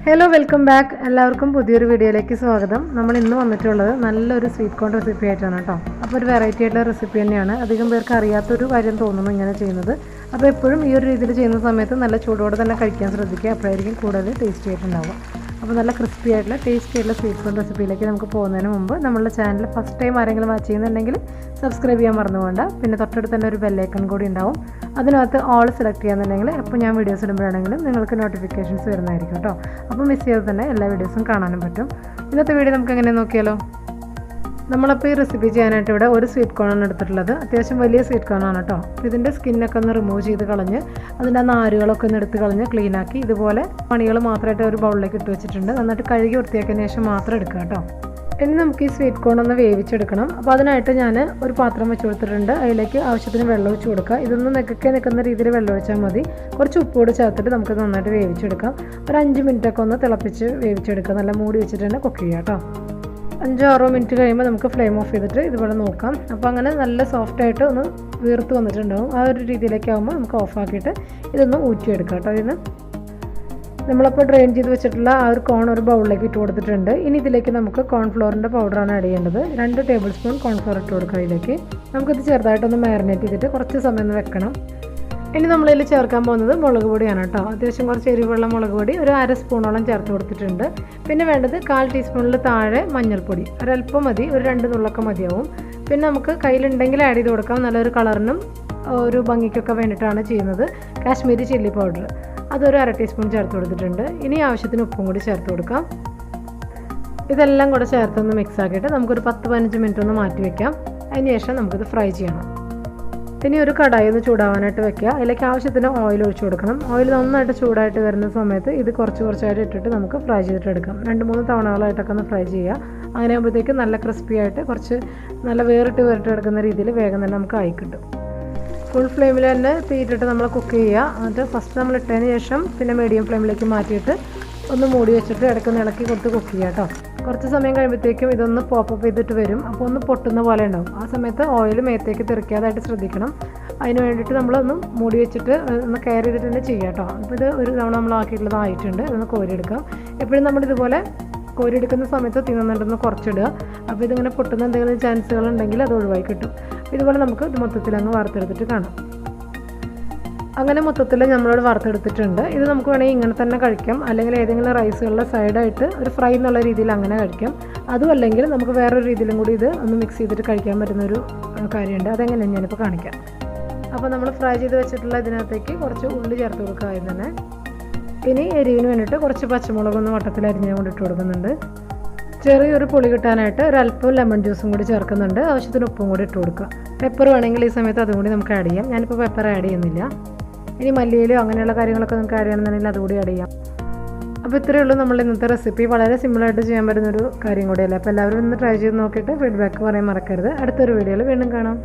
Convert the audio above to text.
Hello welcome back. എല്ലാവർക്കും പുതിയൊരു വീഡിയോയിലേക്ക് സ്വാഗതം. നമ്മൾ ഇന്ന് വന്നിട്ടുള്ളത് നല്ലൊരു സ്വീറ്റ് കോൺ റെസിപ്പി ആയിട്ടാണ് കേട്ടോ. അപ്പോൾ ഒരു വെറൈറ്റി ആയിട്ടുള്ള റെസിപ്പി തന്നെയാണ്. അധികം പേർക്ക് അറിയാത്തൊരു കാര്യം തോന്നുന്നു ഇങ്ങനെ ചെയ്യുന്നത്. അപ്പോൾ എപ്പോഴും ഈ ഒരു രീതിയിൽ ചെയ്യുന്ന സമയത്ത് നല്ല ചൂടോടെ തന്നെ കഴിക്കാൻ ശ്രദ്ധിക്കുക. അപ്പോഴായിരിക്കും കൂടുതൽ ടേസ്റ്റി ആയിട്ടുണ്ടാവുക. അപ്പോൾ നല്ല ക്രിസ്പി ആയിട്ടുള്ള ടേസ്റ്റി ആയിട്ടുള്ള സ്വീറ്റ് കോൺ റെസിപ്പിയിലേക്ക് നമുക്ക് പോകുന്നതിന് മുമ്പ് നമ്മളുടെ ചാനൽ ഫസ്റ്റ് ടൈം ആരെങ്കിലും വാച്ച് ചെയ്യുന്നുണ്ടെങ്കിൽ സബ്സ്ക്രൈബ് ചെയ്യാൻ മറന്നു പോകണ്ട. പിന്നെ തൊട്ടടുത്ത് തന്നെ ഒരു ബെല്ലൈക്കൺ കൂടി ഉണ്ടാവും. അതിനകത്ത് ഓൾ സെലക്ട് ചെയ്യാന്നുണ്ടെങ്കിൽ അപ്പോൾ ഞാൻ വീഡിയോസ് ഇടുമ്പോഴാണെങ്കിലും നിങ്ങൾക്ക് നോട്ടിഫിക്കേഷൻസ് വരുന്നതായിരിക്കും കേട്ടോ. അപ്പോൾ മിസ് ചെയ്ത് തന്നെ എല്ലാ വീഡിയോസും കാണാനും പറ്റും. ഇന്നത്തെ വീഡിയോ നമുക്ക് എങ്ങനെ നോക്കിയാലോ. നമ്മളപ്പോൾ ഈ റെസിപ്പി ചെയ്യാനായിട്ട് ഇവിടെ ഒരു സ്വീറ്റ് കോണാണ് എടുത്തിട്ടുള്ളത്. അത്യാവശ്യം വലിയ സ്വീറ്റ് കോണാണ് കേട്ടോ. അപ്പോൾ ഇതിൻ്റെ സ്കിന്നൊക്കെ ഒന്ന് റിമൂവ് ചെയ്ത് കളഞ്ഞ് അതിൻ്റെ നാരുകളൊക്കെ ഒന്ന് എടുത്ത് കളഞ്ഞ് ക്ലീനാക്കി ഇതുപോലെ മണികൾ മാത്രമായിട്ട് ഒരു ബൗളിലേക്ക് ഇട്ട് വെച്ചിട്ടുണ്ട്. നന്നായിട്ട് കഴുകി വൃത്തിയാക്കിയതിന് ശേഷം മാത്രം എടുക്കുക കേട്ടോ. ഇനി നമുക്ക് ഈ സ്വീറ്റ് കോൺ ഒന്ന് വേവിച്ചെടുക്കണം. അപ്പോൾ അതിനായിട്ട് ഞാൻ ഒരു പാത്രം വെച്ച് കൊടുത്തിട്ടുണ്ട്. അതിലേക്ക് ആവശ്യത്തിന് വെള്ളം ഒഴിച്ച് കൊടുക്കുക. ഇതൊന്ന് നിൽക്കുന്ന രീതിയിൽ വെള്ളം ഒഴിച്ചാൽ മതി. കുറച്ച് ഉപ്പോട് ചേർത്തിട്ട് നമുക്ക് നന്നായിട്ട് വേവിച്ചെടുക്കാം. ഒരു 5 മിനിറ്റൊക്കെ ഒന്ന് തിളപ്പിച്ച് വേവിച്ചെടുക്കുക. നല്ല മൂടി വെച്ചിട്ട് തന്നെ കുക്ക് ചെയ്യുക കേട്ടോ. 5-6 മിനിറ്റ് കഴിയുമ്പോൾ നമുക്ക് ഫ്ലെയിം ഓഫ് ചെയ്തിട്ട് ഇതുപോലെ നോക്കാം. അപ്പോൾ അങ്ങനെ നല്ല സോഫ്റ്റായിട്ട് ഒന്ന് വീർത്ത് വന്നിട്ടുണ്ടാവും. ആ ഒരു രീതിയിലേക്ക് ആകുമ്പോൾ നമുക്ക് ഓഫാക്കിയിട്ട് ഇതൊന്ന് ഊറ്റിയെടുക്കാം കേട്ടോ. ഇതിന് നമ്മളപ്പോൾ ഡ്രെയിൻ ചെയ്ത് വെച്ചിട്ടുള്ള ആ ഒരു കോൺ ഒരു ബൗളിലേക്ക് ഇട്ട് കൊടുത്തിട്ടുണ്ട്. ഇനി ഇതിലേക്ക് നമുക്ക് കോൺഫ്ലോറിൻ്റെ പൗഡറാണ് ആഡ് ചെയ്യേണ്ടത്. 2 ടേബിൾ സ്പൂൺ കോൺഫ്ലോർ ഇട്ട് കൊടുക്കുക. ഇതിലേക്ക് നമുക്കിത് ചെറുതായിട്ടൊന്ന് മാരിനേറ്റ് ചെയ്തിട്ട് കുറച്ച് സമയം ഒന്ന് വെക്കണം. ഇനി നമ്മളിതിൽ ചേർക്കാൻ പോകുന്നത് മുളക് പൊടിയാണ് കേട്ടോ. അത്യാവശ്യം കുറച്ച് എരിവുള്ള മുളക് പൊടി ഒരു 1/2 സ്പൂണോളം ചേർത്ത് കൊടുത്തിട്ടുണ്ട്. പിന്നെ വേണ്ടത് 1/4 ടീസ്പൂണിൽ താഴെ മഞ്ഞൾപ്പൊടി ഒരല്പം മതി, ഒരു 2 നുള്ളൊക്കെ മതിയാവും. പിന്നെ നമുക്ക് കയ്യിലുണ്ടെങ്കിൽ ആഡ് ചെയ്ത് കൊടുക്കാം. നല്ലൊരു കളറിനും ഒരു ഭംഗിക്കൊക്കെ വേണ്ടിയിട്ടാണ് ചെയ്യുന്നത്. കാശ്മീരി ചില്ലി പൗഡർ അതൊരു 1/2 ടീസ്പൂൺ ചേർത്ത് കൊടുത്തിട്ടുണ്ട്. ഇനി ആവശ്യത്തിന് ഉപ്പും കൂടി ചേർത്ത് കൊടുക്കാം. ഇതെല്ലാം കൂടെ ചേർത്തൊന്ന് മിക്സ് ആക്കിയിട്ട് നമുക്കൊരു 10-15 മിനിറ്റ് ഒന്ന് മാറ്റി വയ്ക്കാം. അതിന് ശേഷം നമുക്കിത് ഫ്രൈ ചെയ്യണം. ഇനി ഒരു കടായി ഒന്ന് ചൂടാവാനായിട്ട് വെക്കുക. അതിലേക്ക് ആവശ്യത്തിന് ഓയിൽ ഒഴിച്ച് കൊടുക്കണം. ഓയിൽ നന്നായിട്ട് ചൂടായിട്ട് വരുന്ന സമയത്ത് ഇത് കുറച്ചായിട്ട് ഇട്ടിട്ട് നമുക്ക് ഫ്രൈ ചെയ്തിട്ടെടുക്കാം. 2-3 തവണകളായിട്ടൊക്കെ ഒന്ന് ഫ്രൈ ചെയ്യുക. അങ്ങനെ ആകുമ്പോഴത്തേക്ക് നല്ല ക്രിസ്പി ആയിട്ട് കുറച്ച് നല്ല വേറിട്ട് എടുക്കുന്ന രീതിയിൽ വേഗം തന്നെ നമുക്ക് ആയി കിട്ടും. ഫുൾ ഫ്ലെയിമിൽ തന്നെ തീയിട്ടിട്ട് നമ്മൾ കുക്ക് ചെയ്യുക. എന്നിട്ട് ഫസ്റ്റ് നമ്മൾ ഇട്ടതിന് ശേഷം പിന്നെ മീഡിയം ഫ്ലെയിമിലേക്ക് മാറ്റിയിട്ട് ഒന്ന് മൂടി വെച്ചിട്ട് ഇടയ്ക്കൊന്ന് ഇളക്കി കൊടുത്ത് കുക്ക് ചെയ്യുക കേട്ടോ. കുറച്ച് സമയം കഴിയുമ്പോഴത്തേക്കും ഇതൊന്ന് പോപ്പപ്പ് ചെയ്തിട്ട് വരും. അപ്പോൾ ഒന്ന് പൊട്ടുന്ന പോലെ ഉണ്ടാവും. ആ സമയത്ത് ഓയിൽ മേത്തേക്ക് തെറിക്കാതായിട്ട് ശ്രദ്ധിക്കണം. അതിന് വേണ്ടിയിട്ട് നമ്മളൊന്ന് മൂടി വെച്ചിട്ട് ഒന്ന് കെയർ ചെയ്തിട്ട് തന്നെ ചെയ്യുക കേട്ടോ. അപ്പോൾ ഇത് ഒരു തവണ നമ്മൾ ആക്കിയിട്ടുള്ളതായിട്ടുണ്ട്. ഇതൊന്ന് കോരിയെടുക്കാം. എപ്പോഴും നമ്മളിതുപോലെ കോരിയെടുക്കുന്ന സമയത്ത് തീ നന്നായിട്ടൊന്ന് കുറച്ചിടുക. അപ്പോൾ ഇതിങ്ങനെ പൊട്ടുന്ന എന്തെങ്കിലും ചാൻസുകൾ ഉണ്ടെങ്കിൽ അത് ഒഴിവായി കിട്ടും. ഇതുപോലെ നമുക്ക് ഇത് മൊത്തത്തിൽ അങ്ങ് വറുത്തെടുത്തിട്ട് കാണാം. അങ്ങനെ മൊത്തത്തിൽ നമ്മളോട് വറുത്തെടുത്തിട്ടുണ്ട്. ഇത് നമുക്ക് വേണമെങ്കിൽ ഇങ്ങനെ തന്നെ കഴിക്കാം. അല്ലെങ്കിൽ ഏതെങ്കിലും റൈസുകളുടെ സൈഡായിട്ട് ഒരു ഫ്രൈ എന്നുള്ള രീതിയിൽ അങ്ങനെ കഴിക്കാം. അതും അല്ലെങ്കിൽ നമുക്ക് വേറൊരു രീതിയിലും കൂടി ഇത് ഒന്ന് മിക്സ് ചെയ്തിട്ട് കഴിക്കാൻ പറ്റുന്നൊരു കാര്യമുണ്ട്. അതെങ്ങനെയാണ് ഞാനിപ്പോൾ കാണിക്കാം. അപ്പോൾ നമ്മൾ ഫ്രൈ ചെയ്ത് വെച്ചിട്ടുള്ള ഇതിനകത്തേക്ക് കുറച്ച് ഉള്ളി ചേർത്ത് കൊടുക്കുക. ആദ്യം തന്നെ ഇനി എരിവിന് വേണ്ടിയിട്ട് കുറച്ച് പച്ചമുളകൊന്ന് വട്ടത്തിൽ അരിഞ്ഞ് കൊണ്ടിട്ട് കൊടുക്കുന്നുണ്ട്. ചെറിയൊരു പുളി കിട്ടാനായിട്ട് ഒരല്പം ലെമൺ ജ്യൂസും കൂടി ചേർക്കുന്നുണ്ട്. ആവശ്യത്തിന് ഉപ്പും കൂടി ഇട്ട് കൊടുക്കുക. പെപ്പർ വേണമെങ്കിൽ ഈ സമയത്ത് അതും കൂടി നമുക്ക് ആഡ് ചെയ്യാം. ഞാനിപ്പോൾ പെപ്പർ ആഡ് ചെയ്യുന്നില്ല. ഇനി മല്ലിയിലോ അങ്ങനെയുള്ള കാര്യങ്ങളൊക്കെ നമുക്ക് ആഡ് ചെയ്യണമെന്നുണ്ടെങ്കിൽ അതുകൂടി ആഡ് ചെയ്യാം. അപ്പോൾ ഇത്രയേ ഉള്ളൂ നമ്മൾ ഇന്നത്തെ റെസിപ്പി. വളരെ സിമ്പിളായിട്ട് ചെയ്യാൻ പറ്റുന്നൊരു കാര്യം കൂടിയല്ലേ. അപ്പോൾ എല്ലാവരും ഒന്ന് ട്രൈ ചെയ്ത് നോക്കിയിട്ട് ഫീഡ്ബാക്ക് പറയാൻ മറക്കരുത്. അടുത്തൊരു വീഡിയോയിൽ വീണ്ടും കാണാം.